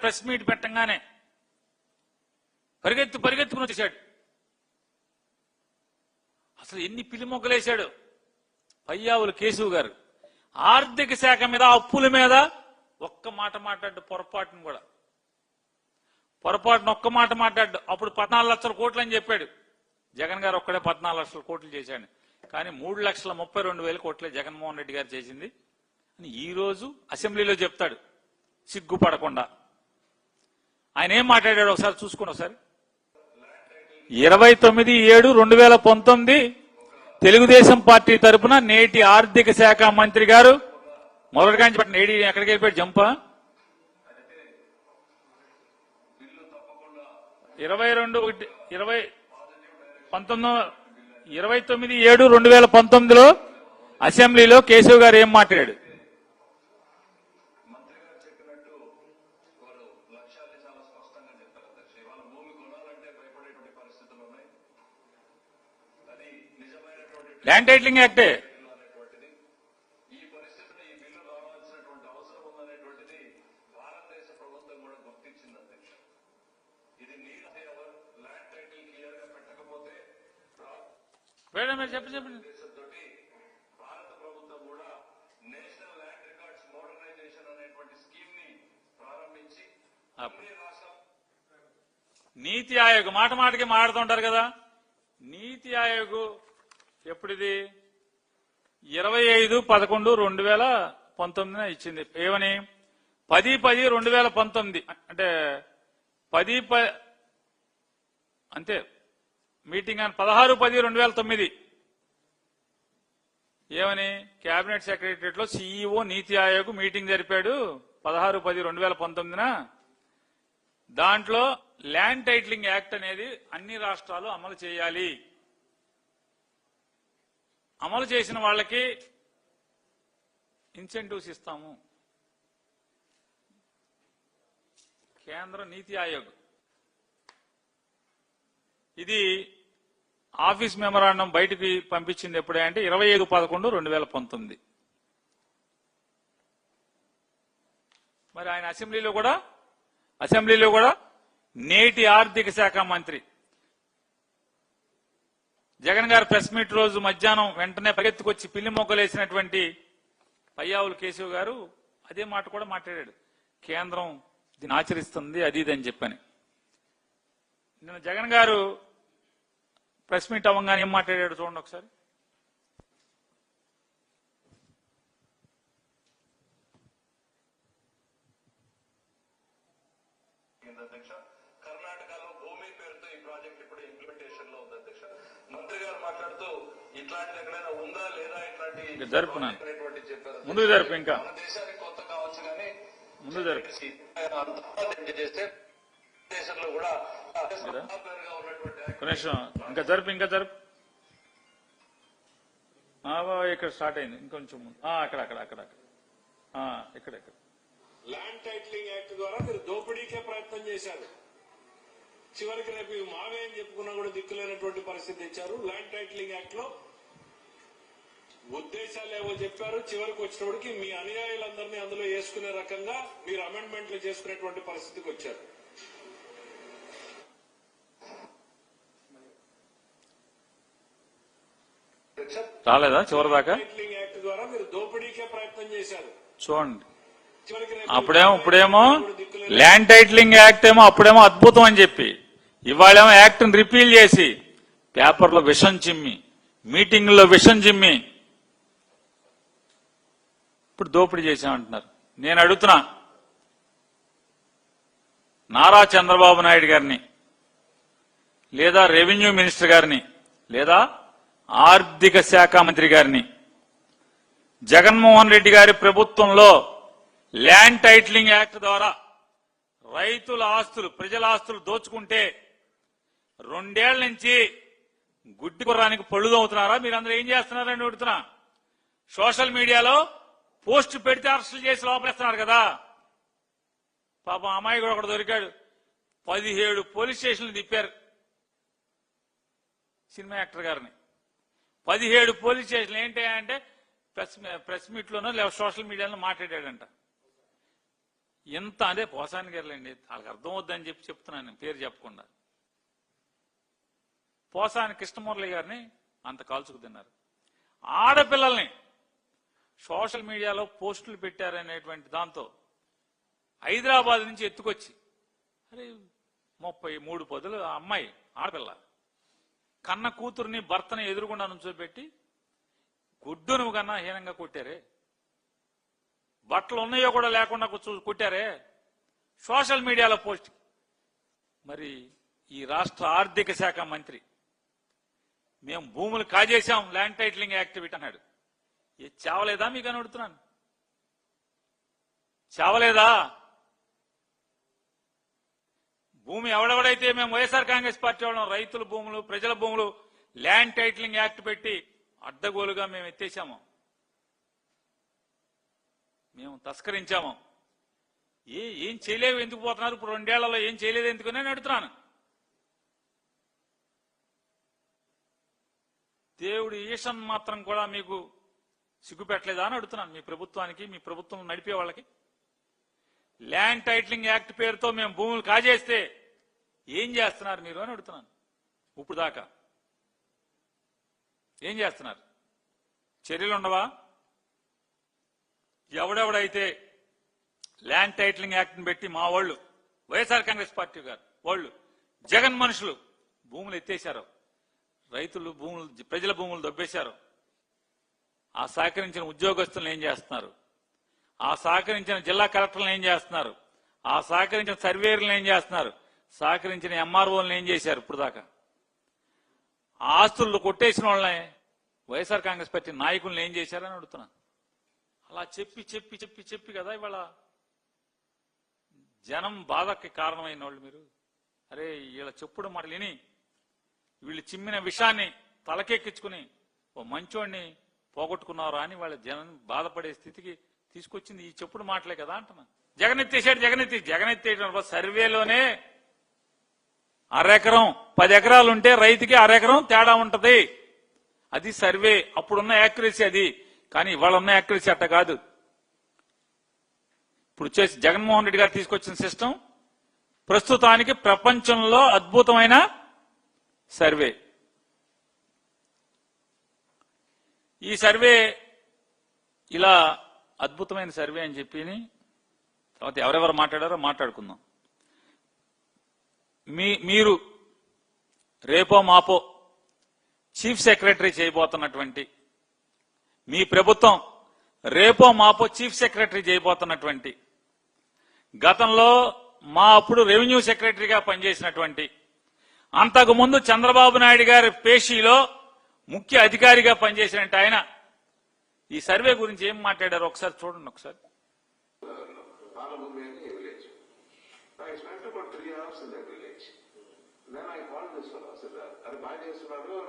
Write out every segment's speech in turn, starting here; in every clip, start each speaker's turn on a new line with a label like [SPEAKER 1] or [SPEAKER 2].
[SPEAKER 1] Press meet పెట్టంగానే పరిగెత్తుకుని వచ్చేసాడు. అసలు ఎన్ని పిలిమొగ్గలేశాడు పయ్యావులు కేశవ్ గారు. ఆర్థిక శాఖ మీద, అప్పుల మీద ఒక్క మాట మాట్లాడు, పొరపాటును ఒక్క మాట మాట్లాడు. అప్పుడు 14 లక్షల కోట్లు అని చెప్పాడు. జగన్ గారు ఒక్కడే 14 లక్షల కోట్లు చేశాడు. కానీ 3,32,000 కోట్లే జగన్మోహన్ రెడ్డి గారు చేసింది అని ఈ రోజు అసెంబ్లీలో చెప్తాడు సిగ్గుపడకుండా. ఆయన ఏం మాట్లాడాడు ఒకసారి చూసుకోండి. ఒకసారి 29/7/2019 తెలుగుదేశం పార్టీ తరఫున నేటి ఆర్థిక శాఖ మంత్రి గారు మొదటిగా చెప్పండి. నేడి ఎక్కడికి వెళ్ళిపోయాడు జంప 29/7/2019లో అసెంబ్లీలో కేశవ్ గారు ఏం మాట్లాడాడు? ల్యాండ్ టైటిలింగ్ యాక్టే. చెప్పండి. నీతి ఆయోగ్ మాటకి మాట్లాడుతుంటారు కదా. నీతి ఆయోగ్ ఎప్పుడిది 25/11/2019 ఇచ్చింది. ఏమని 10/10/2019 అంటే 10 అంతే మీటింగ్ అని 16/10/2009 ఏమని కేబినెట్ సెక్రటరియట్ లో సిఇఓ నీతి ఆయోగ్ మీటింగ్ జరిపాడు 16/10/2019. దాంట్లో ల్యాండ్ టైటిలింగ్ యాక్ట్ అనేది అన్ని రాష్ట్రాలు అమలు చేయాలి. అమలు చేసిన వాళ్ళకి ఇన్సెంటివ్స్ ఇస్తాము. కేంద్ర నీతి ఆయోగ్ ఇది ఆఫీస్ మెమరాండం బయటికి పంపించింది ఎప్పుడే అంటే 25/11/2019. మరి ఆయన అసెంబ్లీలో కూడా నేటి ఆర్థిక శాఖ మంత్రి జగన్ గారు ప్రెస్ మీట్ రోజు మధ్యాహ్నం వెంటనే పరిగెత్తుకొచ్చి పిల్లి మొగ్గలేసినటువంటి పయ్యావులు కేశవ్ గారు అదే మాట కూడా మాట్లాడాడు. కేంద్రం దీన్ని ఆచరిస్తుంది అది ఇదని చెప్పని. నిన్న జగన్ గారు ప్రెస్ మీట్ అవ్వగానే ఏం మాట్లాడాడు చూడండి ఒకసారి.
[SPEAKER 2] కర్ణాటకలో భూమి పేరుతో ఈ ప్రాజెక్ట్ ఇప్పుడు ఇంప్లిమెంటేషన్ లో ఉంది అధ్యక్ష. మంత్రి గారు మాట్లాడుతూ ఇట్లాంటి ఎక్కడైనా ఉందా లేదా ఇట్లాంటి
[SPEAKER 1] ముందుకు జరుపు ఇంకా
[SPEAKER 2] మన దేశానికి కొత్త కావచ్చు కానీ
[SPEAKER 1] ముందు జరుపు
[SPEAKER 2] చేస్తే దేశంలో కూడా
[SPEAKER 1] ఇంకా జరుపు ఇక్కడ స్టార్ట్ అయింది ఇంకొంచెం ముందు అక్కడ
[SPEAKER 3] ల్యాండ్ టైటిలింగ్ యాక్ట్ ద్వారా మీరు దోపిడీకే ప్రయత్నం చేశారు. చివరికి రేపు మావే అని చెప్పుకున్నా కూడా దిక్కులేనటువంటి పరిస్థితి ఇచ్చారు. ల్యాండ్ టైటిలింగ్ యాక్ట్ లో ఉద్దేశాలు ఏవో చెప్పారు. చివరికి వచ్చినప్పటికి మీ అనుయాయులందరినీ అందులో వేసుకునే రకంగా మీరు అమెండ్మెంట్లు చేసుకునేటువంటి పరిస్థితికి వచ్చారు.
[SPEAKER 1] రాలేదా చివరి దాకా?
[SPEAKER 3] టైటిలింగ్ యాక్ట్ ద్వారా మీరు దోపిడీకే ప్రయత్నం చేశారు.
[SPEAKER 1] చూడండి ఇప్పుడేమో ల్యాండ్ టైటిలింగ్ యాక్ట్ అప్పుడేమో అద్భుతం అని చెప్పి ఇవాళేమో యాక్ట్ ని రిపీల్ చేసి పేపర్లో విషం చిమ్మి మీటింగ్లో విషం చిమ్మి ఇప్పుడు దోపిడీ చేశామంటున్నారు. నేను అడుగుతున్నా నారా చంద్రబాబు నాయుడు గారిని లేదా రెవెన్యూ మినిస్టర్ గారిని లేదా ఆర్థిక శాఖ మంత్రి గారిని, జగన్మోహన్ రెడ్డి గారి ప్రభుత్వంలో ల్యాండ్ టైటిలింగ్ యాక్ట్ ద్వారా రైతుల ఆస్తులు ప్రజల ఆస్తులు దోచుకుంటే 2 ఏళ్ల నుంచి గుడ్డి కుర్రానికి పళ్ళుదవుతున్నారా? మీరందరూ ఏం చేస్తున్నారని అడుగుతున్నా. సోషల్ మీడియాలో పోస్ట్ పెడితే అరెస్టులు చేసి లోపలేస్తున్నారు కదా. పాపం అమ్మాయి కూడా ఒకటి దొరికాడు. 17 పోలీస్ స్టేషన్లు తిప్పారు సినిమా యాక్టర్ గారిని. 17 పోలీస్ స్టేషన్లు ఏంటి అంటే ప్రెస్ మీట్ లోనో లేదా సోషల్ మీడియాలో మాట్లాడాడంట. ఇంత అదే పోసాని గారులేండి, వాళ్ళకి అర్థం అవుద్దని చెప్పి చెప్తున్నాను నేను, పేరు చెప్పకుండా. పోసాని కృష్ణమురళి గారిని అంత కాల్చుకు తిన్నారు. ఆడపిల్లల్ని సోషల్ మీడియాలో పోస్టులు పెట్టారనేటువంటి దాంతో హైదరాబాద్ నుంచి ఎత్తుకొచ్చి, అరే 33 పదులు అమ్మాయి ఆడపిల్ల కన్న కూతుర్ని భర్తని ఎదురుగుండా నుంచోబెట్టి గుడ్డును కన్నా హీనంగా కొట్టారే, బట్టలు ఉన్నాయో కూడా లేకుండా కొట్టారే సోషల్ మీడియాలో పోస్ట్. మరి ఈ రాష్ట్ర ఆర్థిక శాఖ మంత్రి మేము భూములు కాజేశాం ల్యాండ్ టైటిలింగ్ యాక్టివిటీ అన్నాడు. ఇది చావలేదా మీకు అని అడుగుతున్నాను, చావలేదా? భూమి ఎవడెవడైతే మేము వైఎస్ఆర్ కాంగ్రెస్ పార్టీ వాళ్ళం రైతుల భూములు ప్రజల భూములు ల్యాండ్ టైటిలింగ్ యాక్ట్ పెట్టి అడ్డగోలుగా మేము ఎత్తేసాము, మేము తస్కరించాము. ఏం చేయలేవు ఎందుకు పోతున్నారు ఇప్పుడు 2 ఏళ్లలో ఏం చేయలేదు ఎందుకు నేను అడుగుతున్నాను. దేవుడి ఈషన్ మాత్రం కూడా మీకు సిగ్గుపెట్టలేదా అని అడుగుతున్నాను మీ ప్రభుత్వానికి, మీ ప్రభుత్వం నడిపే వాళ్ళకి. ల్యాండ్ టైటిలింగ్ యాక్ట్ పేరుతో మేము భూములు కాజేస్తే ఏం చేస్తున్నారు మీరు అని అడుగుతున్నాను. ఇప్పుడు దాకా ఏం చేస్తున్నారు? చర్యలు ఉండవా? ఎవడెవడైతే ల్యాండ్ టైటిలింగ్ యాక్ట్ని పెట్టి మా వాళ్ళు వైఎస్ఆర్ కాంగ్రెస్ పార్టీ గారు వాళ్ళు జగన్ మనుషులు భూములు ఎత్తేశారు, రైతులు భూములు ప్రజల భూములు దొబ్బేశారు, ఆ సహకరించిన ఉద్యోగస్తులను ఏం చేస్తున్నారు, ఆ సహకరించిన జిల్లా కలెక్టర్లను ఏం చేస్తున్నారు, ఆ సహకరించిన సర్వేయర్లను ఏం చేస్తున్నారు, సహకరించిన ఎంఆర్ఓలను ఏం చేశారు? ఇప్పుడు దాకా ఆస్తులు కొట్టేసిన వాళ్ళని వైఎస్ఆర్ కాంగ్రెస్ పార్టీ నాయకులను ఏం చేశారని అడుగుతున్నాను. అలా చెప్పి చెప్పి చెప్పి చెప్పి కదా ఇవాళ జనం బాధకి కారణమైన వాళ్ళు మీరు. అరే వీళ్ళ చెప్పుడు మాటలు విని వీళ్ళు చిమ్మిన విషయాన్ని తలకెక్కించుకుని ఓ మంచోడిని పోగొట్టుకున్నారా అని వాళ్ళ జనం బాధపడే స్థితికి తీసుకొచ్చింది ఈ చెప్పుడు మాటలే కదా అంటున్నా. జగనెత్తేసాడు, జగనెత్తేయడం సర్వేలోనే అరెకరం 10 ఎకరాలు ఉంటే రైతుకి అరెకరం తేడా ఉంటది, అది సర్వే అప్పుడున్న యాక్యురసీ అది. కానీ ఇవాళ ఉన్న యాక్యురసీ అట్ట కాదు. ఇప్పుడు చేసి జగన్మోహన్ రెడ్డి గారు తీసుకొచ్చిన సిస్టమ్ ప్రస్తుతానికి ప్రపంచంలో అద్భుతమైన సర్వే. ఈ సర్వే ఇలా అద్భుతమైన సర్వే అని చెప్పి తర్వాత ఎవరెవరు మాట్లాడారో మాట్లాడుకుందాం. మీరు రేపో మాపో చీఫ్ సెక్రటరీ చేయబోతున్నటువంటి మీ ప్రభుత్వం రేపో మాపో చీఫ్ సెక్రటరీ చేయబోతున్నటువంటి గతంలో మా అప్పుడు రెవెన్యూ సెక్రటరీగా పనిచేసినటువంటి అంతకుముందు చంద్రబాబు నాయుడు గారి పేషీలో ముఖ్య అధికారిగా పనిచేసినట్టు ఆయన ఈ సర్వే గురించి ఏం మాట్లాడారు ఒకసారి చూడండి. ఒకసారి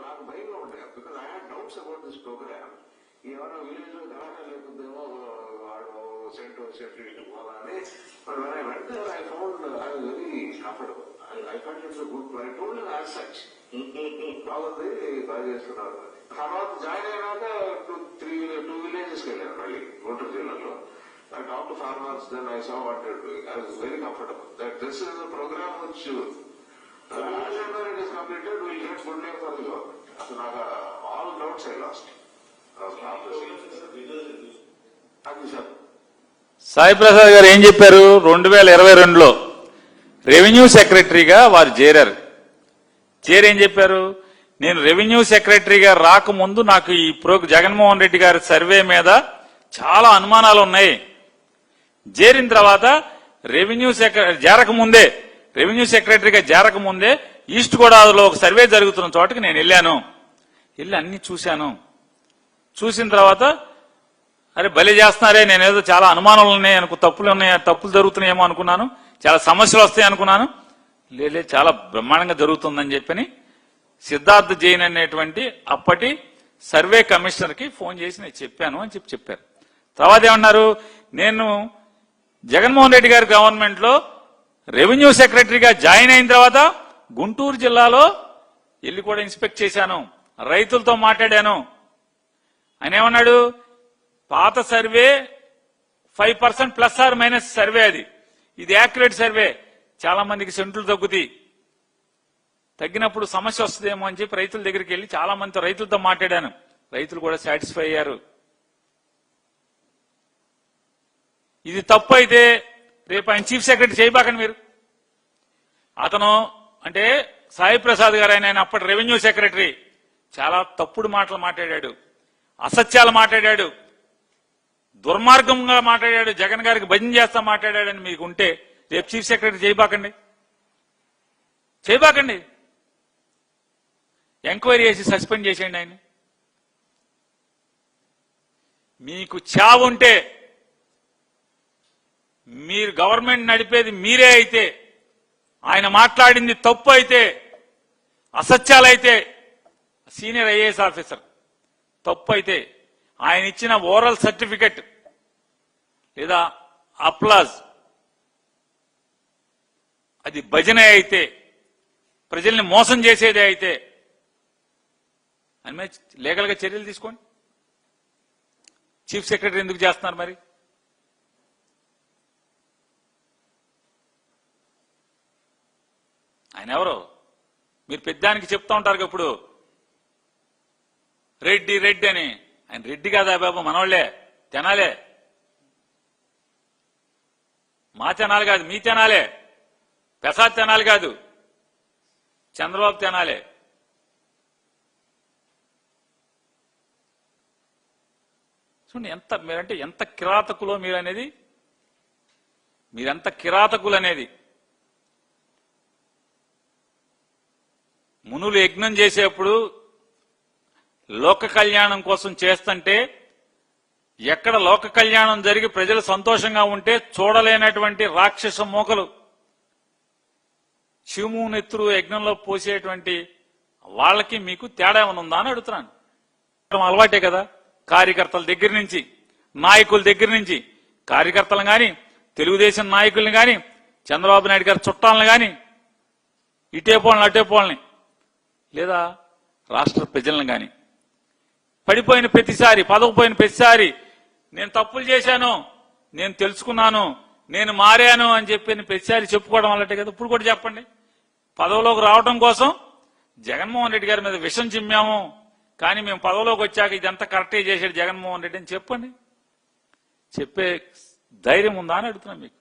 [SPEAKER 4] నాకు భయంగా ఉంటాయి because I had doubts about this program. ఏమైనా విలేజ్ లో గలాటా లేకుందేమో వాడు సెంటర్ పోవాలని వెంటనే I found I very comfortable. I felt it's good. I told as such బాగుంది, బాగా చేస్తున్నారు. తర్వాత జాయిన్ అయినాక 2 విలేజెస్ వెళ్ళాను మళ్ళీ గుంటూరు జిల్లాలో. I talked to farmers, then I saw what they're doing. I was very comfortable that this is a program which as and when it is completed, we will get good name for the government. So now all doubts I lost. అది sir
[SPEAKER 1] Sai Prasad గారు ఏం చెప్పారు? 2022లో revenue సెక్రటరీగా వారు చేరారు. ఏం చెప్పారు? నేను రెవెన్యూ సెక్రటరీగా రాకముందు నాకు ఈ జగన్మోహన్ రెడ్డి గారి సర్వే మీద చాలా అనుమానాలు ఉన్నాయి. చేరిన తర్వాత రెవెన్యూ సెక్రటరీగా చేరకముందే ఈస్ట్ గోదావరిలో ఒక సర్వే జరుగుతున్న చోటకి నేను వెళ్ళి అన్ని చూశాను. చూసిన తర్వాత అరే బలి చేస్తున్నారే, నేనేదో చాలా అనుమానాలు ఉన్నాయి తప్పులు జరుగుతున్నాయేమో అనుకున్నాను, చాలా సమస్యలు వస్తాయి అనుకున్నాను. లేదు చాలా బ్రహ్మాండంగా జరుగుతుందని చెప్పని సిద్ధార్థ్ జైన్ అనేటువంటి అప్పటి సర్వే కమిషనర్ కి ఫోన్ చేసి నేను చెప్పాను అని చెప్పారు. తర్వాత ఏమన్నారు? నేను జగన్మోహన్ రెడ్డి గారి గవర్నమెంట్ లో రెవెన్యూ సెక్రటరీగా జాయిన్ అయిన తర్వాత గుంటూరు జిల్లాలో వెళ్ళి కూడా ఇన్స్పెక్ట్ చేశాను, రైతులతో మాట్లాడాను. ఆయన ఏమన్నాడు? పాత survey 5% plus or minus survey, అది ఇది యాక్యురేట్ సర్వే. చాలా మందికి సెంట్లు తగ్గుతాయి. తగ్గినప్పుడు సమస్య వస్తుందేమో అని చెప్పి రైతుల దగ్గరికి వెళ్ళి చాలా మందితో రైతులతో మాట్లాడాను. రైతులు కూడా సాటిస్ఫై అయ్యారు. ఇది తప్పు అయితే రేపు ఆయన చీఫ్ సెక్రటరీ చేయబాకండి మీరు. అతను అంటే సాయి ప్రసాద్ గారు ఆయన అప్పటి రెవెన్యూ సెక్రటరీ చాలా తప్పుడు మాటలు మాట్లాడాడు, అసత్యాలు మాట్లాడాడు, దుర్మార్గంగా మాట్లాడాడు, జగన్ గారికి భజన చేస్తా మాట్లాడాడని మీకు ఉంటే రేపు చీఫ్ సెక్రటరీ చేయబాకండి. ఎంక్వైరీ చేసి సస్పెండ్ చేసేయండి ఆయన. మీకు చావుంటే మీరు గవర్నమెంట్ నడిపేది మీరే అయితే, ఆయన మాట్లాడింది తప్పు అయితే, అసత్యాలైతే, సీనియర్ ఐఏఎస్ ఆఫీసర్ తప్పు అయితే ఆయన ఇచ్చిన ఓరల్ సర్టిఫికెట్ లేదా అప్లాజ్ అది భజనే అయితే, ప్రజల్ని మోసం చేసేదే అయితే అని మీద లీగల్ గా చర్యలు తీసుకోండి. చీఫ్ సెక్రటరీ ఎందుకు చేస్తున్నారు మరి? ఆయన ఎవరు? మీరు పెద్దానికి చెప్తా ఉంటారు ఇప్పుడు రెడ్డి రెడ్డి అని. ఆయన రెడ్డి కాదా బాబు, మనవాళ్లే, తెనాలే. మా తెనాలి కాదు, మీ తెనాలే. ప్రసాద్ తెనాలి కాదు, చంద్రబాబు తెనాలే. చూడండి మీరంటే ఎంత కిరాతకులో మీరెంత కిరాతకులు అనేది. మునులు యజ్ఞం చేసేప్పుడు లోక కళ్యాణం కోసం చేస్తుంటే ఎక్కడ లోక కళ్యాణం జరిగి ప్రజలు సంతోషంగా ఉంటే చూడలేనటువంటి రాక్షస మోకలు శివము నెత్తురు యజ్ఞంలో పోసేటువంటి వాళ్ళకి మీకు తేడా ఏమైనా ఉందా అని అడుగుతున్నాను. అలవాటే కదా, కార్యకర్తల దగ్గర నుంచి నాయకుల దగ్గర నుంచి, కార్యకర్తలను గాని, తెలుగుదేశం నాయకుల్ని గాని, చంద్రబాబు నాయుడు గారి చుట్టాలను గాని, ఇటేపోళ్ళని అటేపోళ్ళని లేదా రాష్ట్ర ప్రజలను గాని పడిపోయిన ప్రతిసారి, పదకపోయిన ప్రతిసారి నేను తప్పులు చేశాను, నేను తెలుసుకున్నాను, నేను మారాను అని చెప్పి ప్రతిసారి చెప్పుకోవడం వల్లటే కదా. ఇప్పుడు కూడా చెప్పండి, పదవిలోకి రావడం కోసం జగన్మోహన్ రెడ్డి గారి మీద విషం చిమ్మాము, కానీ మేము పదవిలోకి వచ్చాక ఇదంతా కరెక్టే చేశాడు జగన్మోహన్ రెడ్డి అని చెప్పండి. చెప్పే ధైర్యం ఉందా అని అడుగుతున్నాం మీకు.